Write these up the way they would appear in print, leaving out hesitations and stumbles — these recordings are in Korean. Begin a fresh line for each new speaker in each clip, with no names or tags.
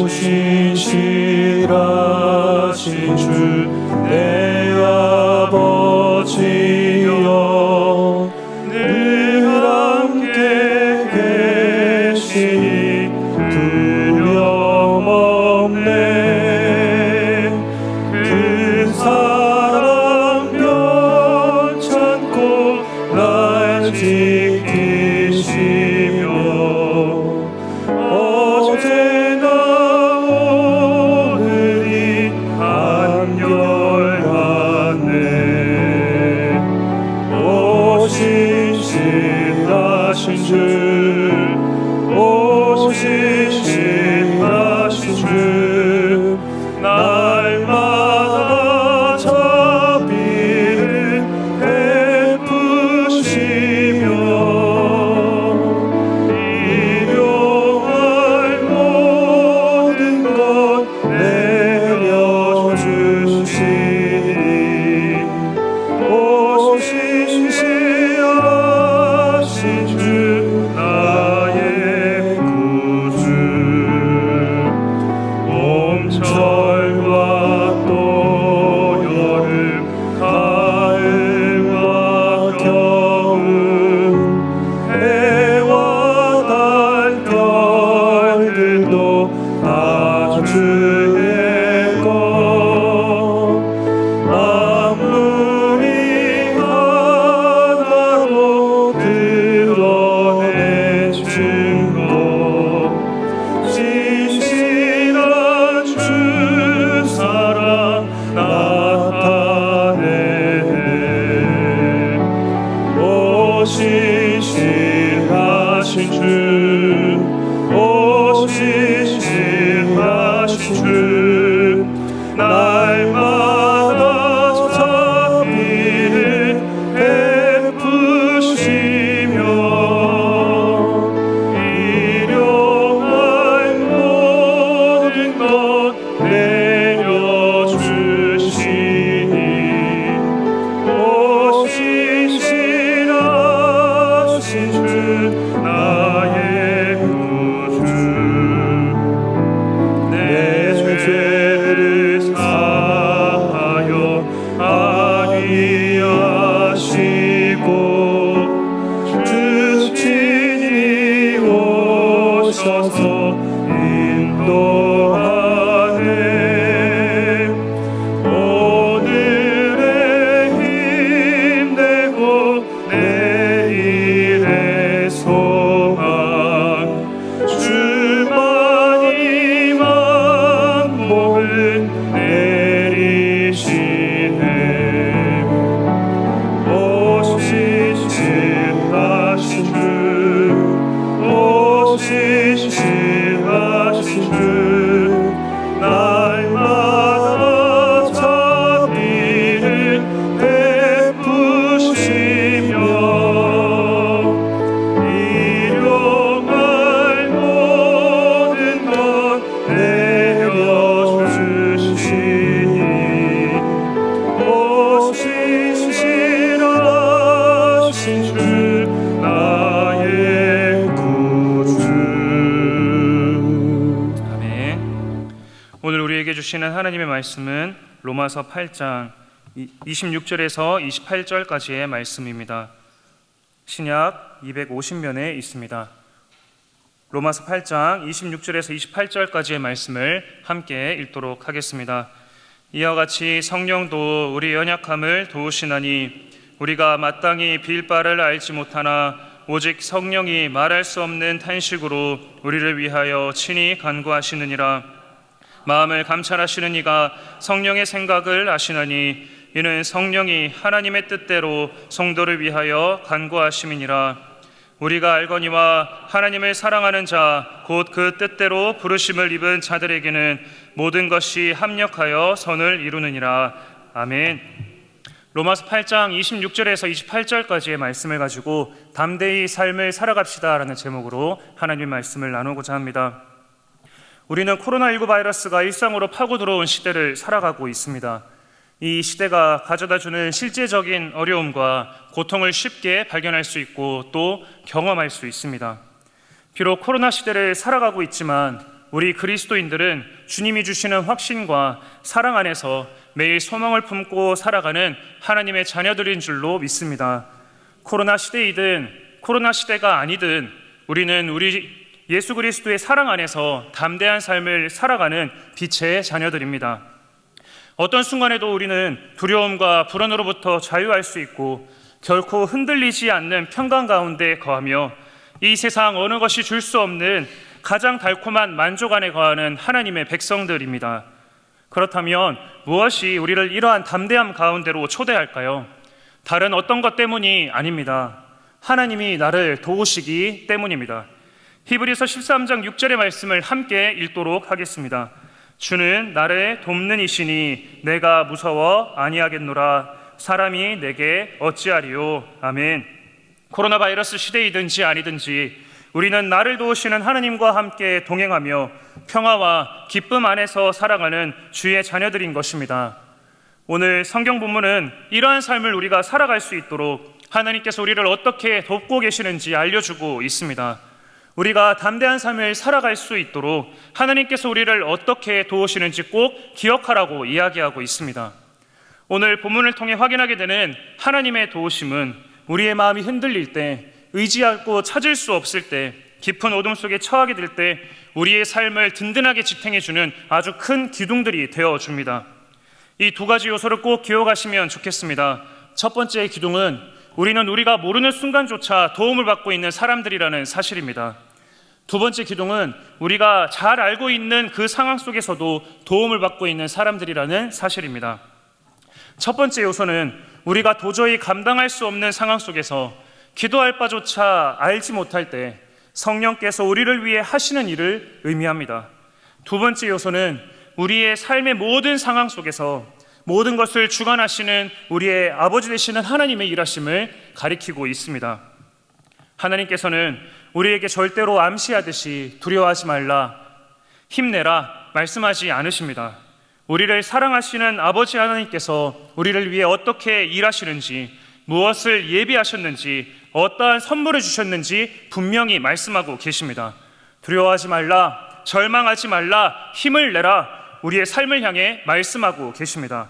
신실하신 주 내 아버지여 늘 함께 계시니 두려움 없네. 그 사랑 변찮고 날 지키시며 어제나 오늘이 한결같네. 오 신실하신 주, 오 신실하신 주, 날마다 자비를 베푸시며 일용할 모든 것 내려주시니 오 신실하신 주 나의 구주. 봄철과 또 여름 가을과 겨울 해와 달 별들도 다 주의 것. 만물이 하나로 드러내 증거 신실한 주 사랑 나타내. 오 신실하신 주, 오 신실하신 주, 날마다 자비를 베푸시며 일용할 모든 것 내려주시니 오 신실하신 주 나의 구주. 내 죄를 사하여 안위하시고 주 친히 오셔서 인도하네. 오늘의 힘내고 내일의 소망 주만이 만복을 내리시네. 오 신실하신 주, 오 신실하신 주, 날마다 자비를 베푸시며 일용할 모든 것 내려주시니 오 신실하신 주 나의 구주. 아멘. 오늘 우리에게 주시는 하나님의 말씀은 로마서 8장 26절에서 28절까지의 말씀입니다. 신약 250면에 있습니다. 로마서 8장 26절에서 28절까지의 말씀을 함께 읽도록 하겠습니다. 이와 같이 성령도 우리 연약함을 도우시나니 우리가 마땅히 빌 바를 알지 못하나 오직 성령이 말할 수 없는 탄식으로 우리를 위하여 친히 간구하시느니라. 마음을 감찰하시는 이가 성령의 생각을 아시나니 이는 성령이 하나님의 뜻대로 성도를 위하여 간구하심이니라. 우리가 알거니와 하나님을 사랑하는 자 곧 그 뜻대로 부르심을 입은 자들에게는 모든 것이 합력하여 선을 이루느니라. 아멘. 로마서 8장 26절에서 28절까지의 말씀을 가지고 담대히 삶을 살아갑시다 라는 제목으로 하나님의 말씀을 나누고자 합니다. 우리는 코로나19 바이러스가 일상으로 파고 들어온 시대를 살아가고 있습니다. 이 시대가 가져다주는 실제적인 어려움과 고통을 쉽게 발견할 수 있고 또 경험할 수 있습니다. 비록 코로나 시대를 살아가고 있지만 우리 그리스도인들은 주님이 주시는 확신과 사랑 안에서 매일 소망을 품고 살아가는 하나님의 자녀들인 줄로 믿습니다. 코로나 시대이든 코로나 시대가 아니든 우리는 우리 예수 그리스도의 사랑 안에서 담대한 삶을 살아가는 빛의 자녀들입니다. 어떤 순간에도 우리는 두려움과 불안으로부터 자유할 수 있고 결코 흔들리지 않는 평강 가운데 거하며 이 세상 어느 것이 줄 수 없는 가장 달콤한 만족 안에 거하는 하나님의 백성들입니다. 그렇다면 무엇이 우리를 이러한 담대함 가운데로 초대할까요? 다른 어떤 것 때문이 아닙니다. 하나님이 나를 도우시기 때문입니다. 히브리서 13장 6절의 말씀을 함께 읽도록 하겠습니다. 주는 나를 돕는 이시니 내가 무서워 아니하겠노라. 사람이 내게 어찌하리요. 아멘. 코로나 바이러스 시대이든지 아니든지 우리는 나를 도우시는 하나님과 함께 동행하며 평화와 기쁨 안에서 살아가는 주의 자녀들인 것입니다. 오늘 성경 본문은 이러한 삶을 우리가 살아갈 수 있도록 하나님께서 우리를 어떻게 돕고 계시는지 알려주고 있습니다. 우리가 담대한 삶을 살아갈 수 있도록 하나님께서 우리를 어떻게 도우시는지 꼭 기억하라고 이야기하고 있습니다. 오늘 본문을 통해 확인하게 되는 하나님의 도우심은 우리의 마음이 흔들릴 때, 의지하고 찾을 수 없을 때, 깊은 어둠 속에 처하게 될 때 우리의 삶을 든든하게 지탱해주는 아주 큰 기둥들이 되어줍니다. 이 두 가지 요소를 꼭 기억하시면 좋겠습니다. 첫 번째 기둥은 우리는 우리가 모르는 순간조차 도움을 받고 있는 사람들이라는 사실입니다. 두 번째 기둥은 우리가 잘 알고 있는 그 상황 속에서도 도움을 받고 있는 사람들이라는 사실입니다. 첫 번째 요소는 우리가 도저히 감당할 수 없는 상황 속에서 기도할 바조차 알지 못할 때 성령께서 우리를 위해 하시는 일을 의미합니다. 두 번째 요소는 우리의 삶의 모든 상황 속에서 모든 것을 주관하시는 우리의 아버지 되시는 하나님의 일하심을 가리키고 있습니다. 하나님께서는 우리에게 절대로 암시하듯이 두려워하지 말라, 힘내라 말씀하지 않으십니다. 우리를 사랑하시는 아버지 하나님께서 우리를 위해 어떻게 일하시는지, 무엇을 예비하셨는지, 어떠한 선물을 주셨는지 분명히 말씀하고 계십니다. 두려워하지 말라, 절망하지 말라, 힘을 내라, 우리의 삶을 향해 말씀하고 계십니다.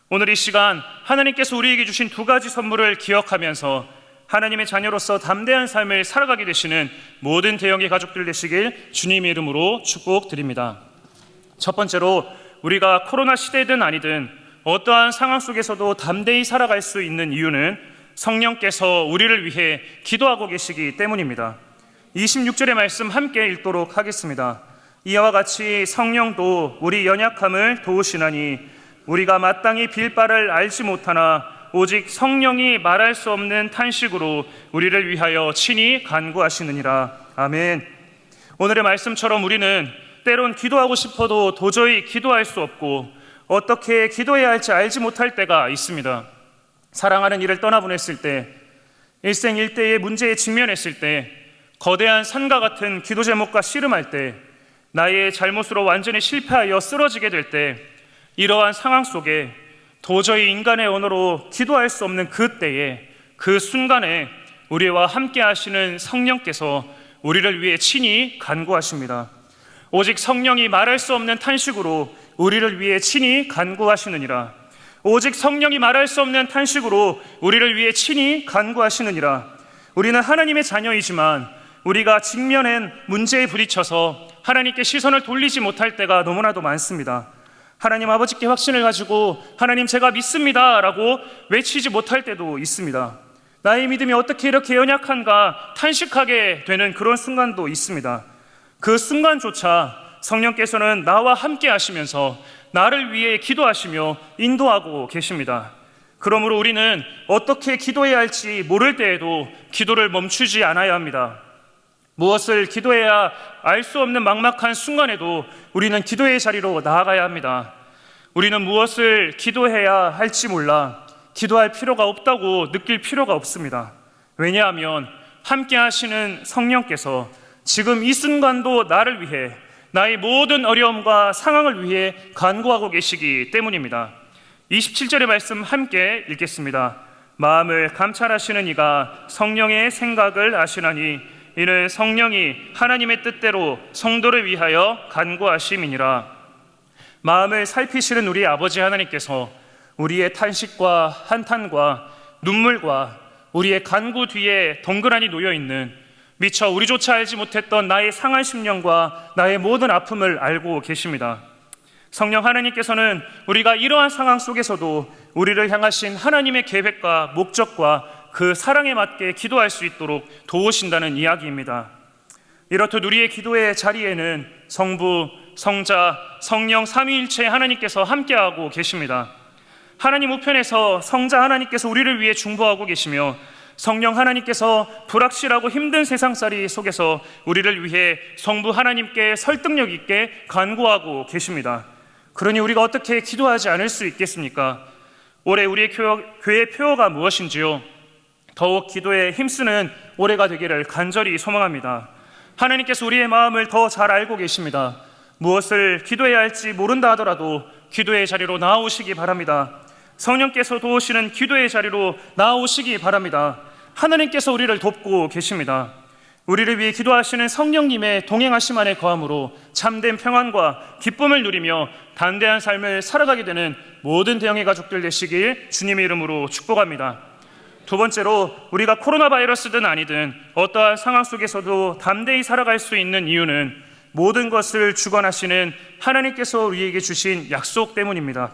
오늘 이 시간 하나님께서 우리에게 주신 두 가지 선물을 기억하면서 하나님의 자녀로서 담대한 삶을 살아가게 되시는 모든 대형의 가족들 되시길 주님의 이름으로 축복드립니다. 첫 번째로 우리가 코로나 시대든 아니든 어떠한 상황 속에서도 담대히 살아갈 수 있는 이유는 성령께서 우리를 위해 기도하고 계시기 때문입니다. 26절의 말씀 함께 읽도록 하겠습니다. 이와 같이 성령도 우리 연약함을 도우시나니 우리가 마땅히 빌 바를 알지 못하나 오직 성령이 말할 수 없는 탄식으로 우리를 위하여 친히 간구하시느니라. 아멘. 오늘의 말씀처럼 우리는 때론 기도하고 싶어도 도저히 기도할 수 없고 어떻게 기도해야 할지 알지 못할 때가 있습니다. 사랑하는 이를 떠나보냈을 때, 일생일대의 문제에 직면했을 때, 거대한 산과 같은 기도 제목과 씨름할 때, 나의 잘못으로 완전히 실패하여 쓰러지게 될 때, 이러한 상황 속에 도저히 인간의 언어로 기도할 수 없는 그 때에, 그 순간에 우리와 함께 하시는 성령께서 우리를 위해 친히 간구하십니다. 오직 성령이 말할 수 없는 탄식으로 우리를 위해 친히 간구하시느니라. 오직 성령이 말할 수 없는 탄식으로 우리를 위해 친히 간구하시느니라. 우리는 하나님의 자녀이지만 우리가 직면한 문제에 부딪혀서 하나님께 시선을 돌리지 못할 때가 너무나도 많습니다. 하나님 아버지께 확신을 가지고 하나님 제가 믿습니다 라고 외치지 못할 때도 있습니다. 나의 믿음이 어떻게 이렇게 연약한가 탄식하게 되는 그런 순간도 있습니다. 그 순간조차 성령께서는 나와 함께 하시면서 나를 위해 기도하시며 인도하고 계십니다. 그러므로 우리는 어떻게 기도해야 할지 모를 때에도 기도를 멈추지 않아야 합니다. 무엇을 기도해야 알 수 없는 막막한 순간에도 우리는 기도의 자리로 나아가야 합니다. 우리는 무엇을 기도해야 할지 몰라 기도할 필요가 없다고 느낄 필요가 없습니다. 왜냐하면 함께 하시는 성령께서 지금 이 순간도 나를 위해, 나의 모든 어려움과 상황을 위해 간구하고 계시기 때문입니다. 27절의 말씀 함께 읽겠습니다. 마음을 감찰하시는 이가 성령의 생각을 아시나니 이는 성령이 하나님의 뜻대로 성도를 위하여 간구하심이니라. 마음을 살피시는 우리 아버지 하나님께서 우리의 탄식과 한탄과 눈물과 우리의 간구 뒤에 덩그러니 놓여있는 미처 우리조차 알지 못했던 나의 상한 심령과 나의 모든 아픔을 알고 계십니다. 성령 하나님께서는 우리가 이러한 상황 속에서도 우리를 향하신 하나님의 계획과 목적과 그 사랑에 맞게 기도할 수 있도록 도우신다는 이야기입니다. 이렇듯 우리의 기도의 자리에는 성부, 성자, 성령 삼위일체 하나님께서 함께하고 계십니다. 하나님 우편에서 성자 하나님께서 우리를 위해 중보하고 계시며 성령 하나님께서 불확실하고 힘든 세상살이 속에서 우리를 위해 성부 하나님께 설득력 있게 간구하고 계십니다. 그러니 우리가 어떻게 기도하지 않을 수 있겠습니까? 올해 우리의 교회 표어가 무엇인지요? 더욱 기도에 힘쓰는 올해가 되기를 간절히 소망합니다. 하나님께서 우리의 마음을 더 잘 알고 계십니다. 무엇을 기도해야 할지 모른다 하더라도 기도의 자리로 나아오시기 바랍니다. 성령께서 도우시는 기도의 자리로 나아오시기 바랍니다. 하나님께서 우리를 돕고 계십니다. 우리를 위해 기도하시는 성령님의 동행하심 안에 거함으로 참된 평안과 기쁨을 누리며 담대한 삶을 살아가게 되는 모든 대형의 가족들 되시길 주님의 이름으로 축복합니다. 두 번째로, 우리가 코로나 바이러스든 아니든 어떠한 상황 속에서도 담대히 살아갈 수 있는 이유는 모든 것을 주관하시는 하나님께서 우리에게 주신 약속 때문입니다.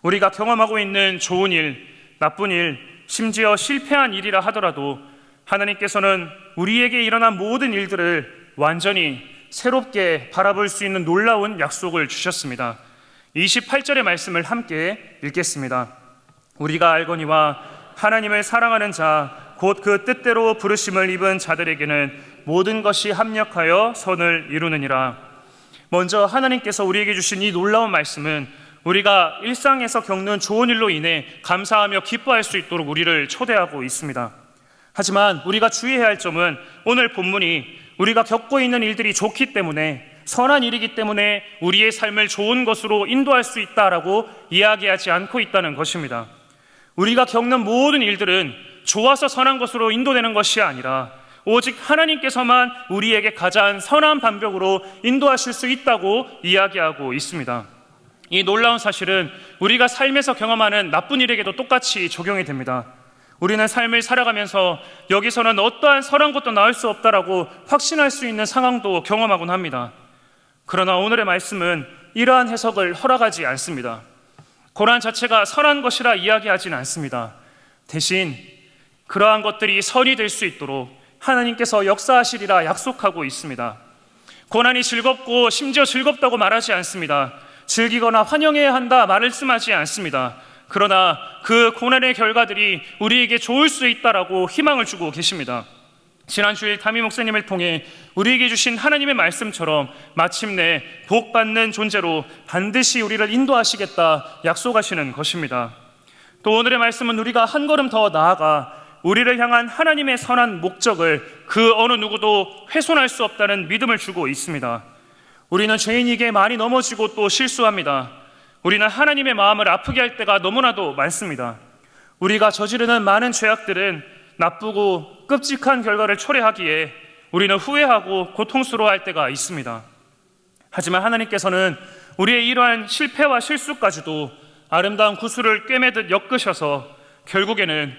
우리가 경험하고 있는 좋은 일, 나쁜 일, 심지어 실패한 일이라 하더라도 하나님께서는 우리에게 일어난 모든 일들을 완전히 새롭게 바라볼 수 있는 놀라운 약속을 주셨습니다. 28절의 말씀을 함께 읽겠습니다. 우리가 알거니와 하나님을 사랑하는 자 곧 그 뜻대로 부르심을 입은 자들에게는 모든 것이 합력하여 선을 이루느니라. 먼저 하나님께서 우리에게 주신 이 놀라운 말씀은 우리가 일상에서 겪는 좋은 일로 인해 감사하며 기뻐할 수 있도록 우리를 초대하고 있습니다. 하지만 우리가 주의해야 할 점은 오늘 본문이 우리가 겪고 있는 일들이 좋기 때문에, 선한 일이기 때문에 우리의 삶을 좋은 것으로 인도할 수 있다라고 이야기하지 않고 있다는 것입니다. 우리가 겪는 모든 일들은 좋아서 선한 것으로 인도되는 것이 아니라 오직 하나님께서만 우리에게 가장 선한 방법으로 인도하실 수 있다고 이야기하고 있습니다. 이 놀라운 사실은 우리가 삶에서 경험하는 나쁜 일에게도 똑같이 적용이 됩니다. 우리는 삶을 살아가면서 여기서는 어떠한 선한 것도 나올 수 없다라고 확신할 수 있는 상황도 경험하곤 합니다. 그러나 오늘의 말씀은 이러한 해석을 허락하지 않습니다. 고난 자체가 선한 것이라 이야기하지는 않습니다. 대신 그러한 것들이 선이 될 수 있도록 하나님께서 역사하시리라 약속하고 있습니다. 고난이 즐겁고 심지어 즐겁다고 말하지 않습니다. 즐기거나 환영해야 한다 말씀하지 않습니다. 그러나 그 고난의 결과들이 우리에게 좋을 수 있다라고 희망을 주고 계십니다. 지난 주일 담임 목사님을 통해 우리에게 주신 하나님의 말씀처럼 마침내 복받는 존재로 반드시 우리를 인도하시겠다 약속하시는 것입니다. 또 오늘의 말씀은 우리가 한 걸음 더 나아가 우리를 향한 하나님의 선한 목적을 그 어느 누구도 훼손할 수 없다는 믿음을 주고 있습니다. 우리는 죄인에게 많이 넘어지고 또 실수합니다. 우리는 하나님의 마음을 아프게 할 때가 너무나도 많습니다. 우리가 저지르는 많은 죄악들은 나쁘고 끔찍한 결과를 초래하기에 우리는 후회하고 고통스러워할 때가 있습니다. 하지만 하나님께서는 우리의 이러한 실패와 실수까지도 아름다운 구슬을 꿰매듯 엮으셔서 결국에는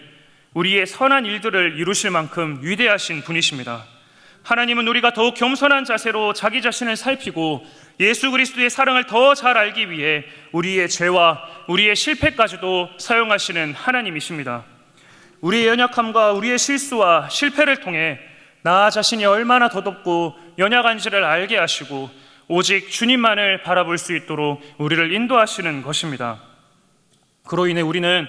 우리의 선한 일들을 이루실 만큼 위대하신 분이십니다. 하나님은 우리가 더욱 겸손한 자세로 자기 자신을 살피고 예수 그리스도의 사랑을 더 잘 알기 위해 우리의 죄와 우리의 실패까지도 사용하시는 하나님이십니다. 우리의 연약함과 우리의 실수와 실패를 통해 나 자신이 얼마나 더덥고 연약한지를 알게 하시고 오직 주님만을 바라볼 수 있도록 우리를 인도하시는 것입니다. 그로 인해 우리는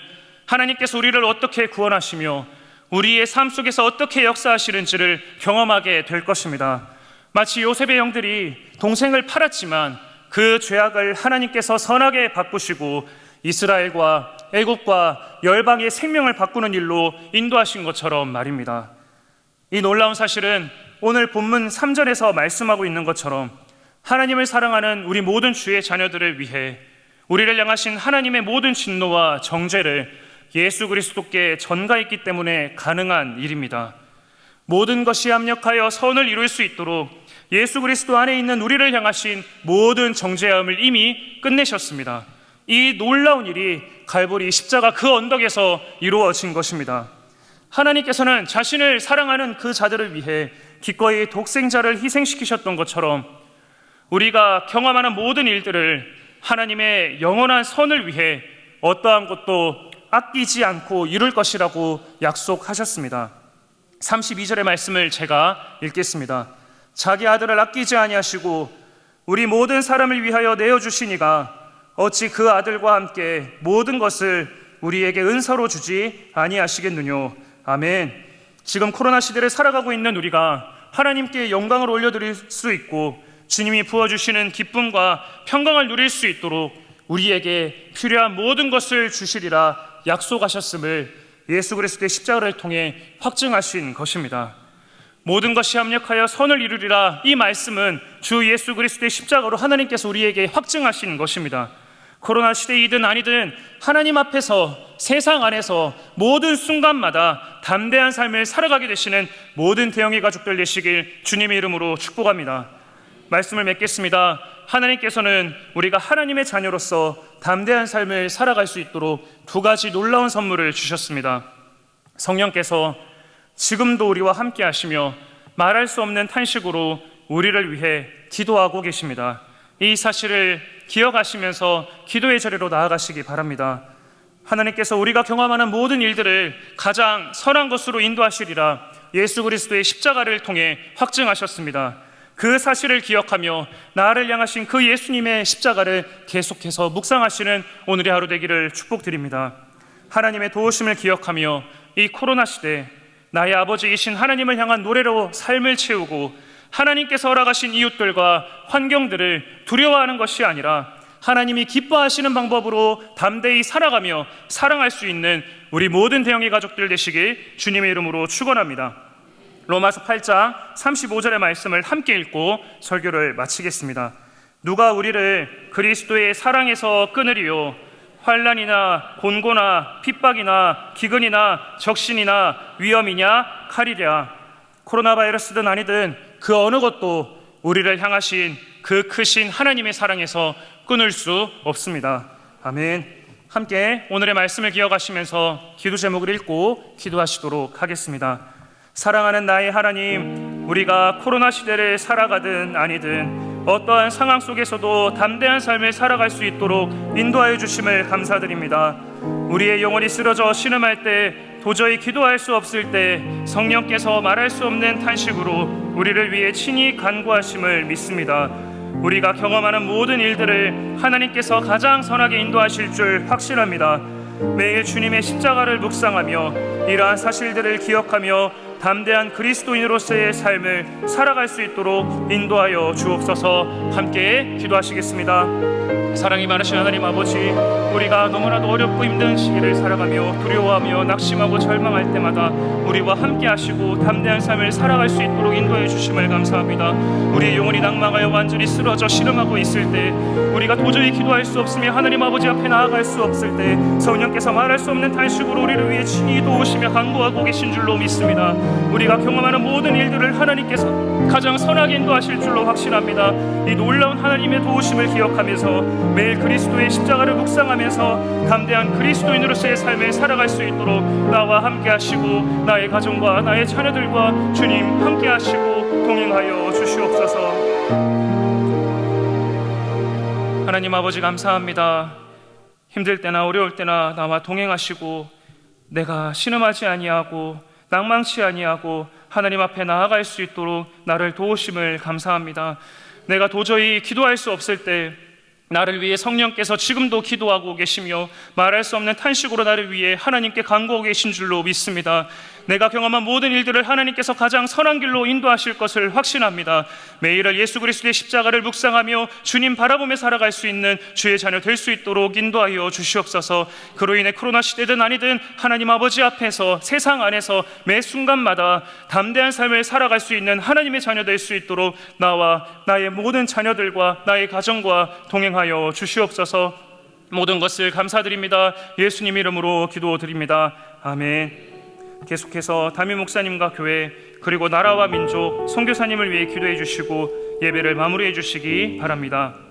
하나님께서 우리를 어떻게 구원하시며 우리의 삶 속에서 어떻게 역사하시는지를 경험하게 될 것입니다. 마치 요셉의 형들이 동생을 팔았지만 그 죄악을 하나님께서 선하게 바꾸시고 이스라엘과 애국과 열방의 생명을 바꾸는 일로 인도하신 것처럼 말입니다. 이 놀라운 사실은 오늘 본문 3절에서 말씀하고 있는 것처럼 하나님을 사랑하는 우리 모든 주의 자녀들을 위해 우리를 향하신 하나님의 모든 진노와 정죄를 예수 그리스도께 전가했기 때문에 가능한 일입니다. 모든 것이 합력하여 선을 이룰 수 있도록 예수 그리스도 안에 있는 우리를 향하신 모든 정죄함을 이미 끝내셨습니다. 이 놀라운 일이 갈보리 십자가 그 언덕에서 이루어진 것입니다. 하나님께서는 자신을 사랑하는 그 자들을 위해 기꺼이 독생자를 희생시키셨던 것처럼 우리가 경험하는 모든 일들을 하나님의 영원한 선을 위해 어떠한 것도 아끼지 않고 이룰 것이라고 약속하셨습니다. 32절의 말씀을 제가 읽겠습니다. 자기 아들을 아끼지 아니하시고 우리 모든 사람을 위하여 내어주시니가 어찌 그 아들과 함께 모든 것을 우리에게 은사로 주지 아니하시겠느뇨. 아멘. 지금 코로나 시대를 살아가고 있는 우리가 하나님께 영광을 올려드릴 수 있고 주님이 부어주시는 기쁨과 평강을 누릴 수 있도록 우리에게 필요한 모든 것을 주시리라 약속하셨음을 예수 그리스도의 십자가를 통해 확증하신 것입니다. 모든 것이 합력하여 선을 이루리라, 이 말씀은 주 예수 그리스도의 십자가로 하나님께서 우리에게 확증하신 것입니다. 코로나 시대이든 아니든 하나님 앞에서, 세상 안에서 모든 순간마다 담대한 삶을 살아가게 되시는 모든 대형의 가족들 되시길 주님의 이름으로 축복합니다. 말씀을 맺겠습니다. 하나님께서는 우리가 하나님의 자녀로서 담대한 삶을 살아갈 수 있도록 두 가지 놀라운 선물을 주셨습니다. 성령께서 지금도 우리와 함께 하시며 말할 수 없는 탄식으로 우리를 위해 기도하고 계십니다. 이 사실을 기억하시면서 기도의 자리로 나아가시기 바랍니다. 하나님께서 우리가 경험하는 모든 일들을 가장 선한 것으로 인도하시리라 예수 그리스도의 십자가를 통해 확증하셨습니다. 그 사실을 기억하며 나를 향하신 그 예수님의 십자가를 계속해서 묵상하시는 오늘의 하루 되기를 축복드립니다. 하나님의 도우심을 기억하며 이 코로나 시대 나의 아버지이신 하나님을 향한 노래로 삶을 채우고 하나님께서 허락하신 이웃들과 환경들을 두려워하는 것이 아니라 하나님이 기뻐하시는 방법으로 담대히 살아가며 사랑할 수 있는 우리 모든 대형의 가족들 되시길 주님의 이름으로 축원합니다. 로마서 8장 35절의 말씀을 함께 읽고 설교를 마치겠습니다. 누가 우리를 그리스도의 사랑에서 끊으리요? 환난이나 곤고나 핍박이나 기근이나 적신이나 위험이냐 칼이랴. 코로나 바이러스든 아니든 그 어느 것도 우리를 향하신 그 크신 하나님의 사랑에서 끊을 수 없습니다. 아멘. 함께 오늘의 말씀을 기억하시면서 기도 제목을 읽고 기도하시도록 하겠습니다. 사랑하는 나의 하나님, 우리가 코로나 시대를 살아가든 아니든 어떠한 상황 속에서도 담대한 삶을 살아갈 수 있도록 인도하여 주심을 감사드립니다. 우리의 영혼이 쓰러져 신음할 때, 도저히 기도할 수 없을 때 성령께서 말할 수 없는 탄식으로 우리를 위해 친히 간구하심을 믿습니다. 우리가 경험하는 모든 일들을 하나님께서 가장 선하게 인도하실 줄 확신합니다. 매일 주님의 십자가를 묵상하며 이러한 사실들을 기억하며 담대한 그리스도인으로서의 삶을 살아갈 수 있도록 인도하여 주옵소서. 함께 기도하시겠습니다. 사랑이 많으신 하나님 아버지, 우리가 너무나도 어렵고 힘든 시기를 살아가며 두려워하며 낙심하고 절망할 때마다 우리와 함께 하시고 담대한 삶을 살아갈 수 있도록 인도해 주심을 감사합니다. 우리의 영혼이 낭망하여 완전히 쓰러져 신음하고 있을 때, 우리가 도저히 기도할 수 없으며 하나님 아버지 앞에 나아갈 수 없을 때 성령께서 말할 수 없는 탄식으로 우리를 위해 친히 도우시며 간구하고 계신 줄로 믿습니다. 우리가 경험하는 모든 일들을 하나님께서 가장 선하게 인도하실 줄로 확신합니다. 이 놀라운 하나님의 도우심을 기억하면서 매일 그리스도의 십자가를 묵상하면서 담대한 그리스도인으로서의 삶을 살아갈 수 있도록 나와 함께 하시고 나의 가정과 나의 자녀들과 주님 함께 하시고 동행하여 주시옵소서. 하나님 아버지 감사합니다. 힘들 때나 어려울 때나 나와 동행하시고 내가 신음하지 아니하고 낭망치 아니하고 하나님 앞에 나아갈 수 있도록 나를 도우심을 감사합니다. 내가 도저히 기도할 수 없을 때 나를 위해 성령께서 지금도 기도하고 계시며 말할 수 없는 탄식으로 나를 위해 하나님께 간구하고 계신 줄로 믿습니다. 내가 경험한 모든 일들을 하나님께서 가장 선한 길로 인도하실 것을 확신합니다. 매일을 예수 그리스도의 십자가를 묵상하며 주님 바라보며 살아갈 수 있는 주의 자녀 될 수 있도록 인도하여 주시옵소서. 그로 인해 코로나 시대든 아니든 하나님 아버지 앞에서 세상 안에서 매 순간마다 담대한 삶을 살아갈 수 있는 하나님의 자녀 될 수 있도록 나와 나의 모든 자녀들과 나의 가정과 동행하여 주시옵소서. 모든 것을 감사드립니다. 예수님 이름으로 기도드립니다. 아멘. 계속해서 담임 목사님과 교회 그리고 나라와 민족, 선교사님을 위해 기도해 주시고 예배를 마무리해 주시기 바랍니다.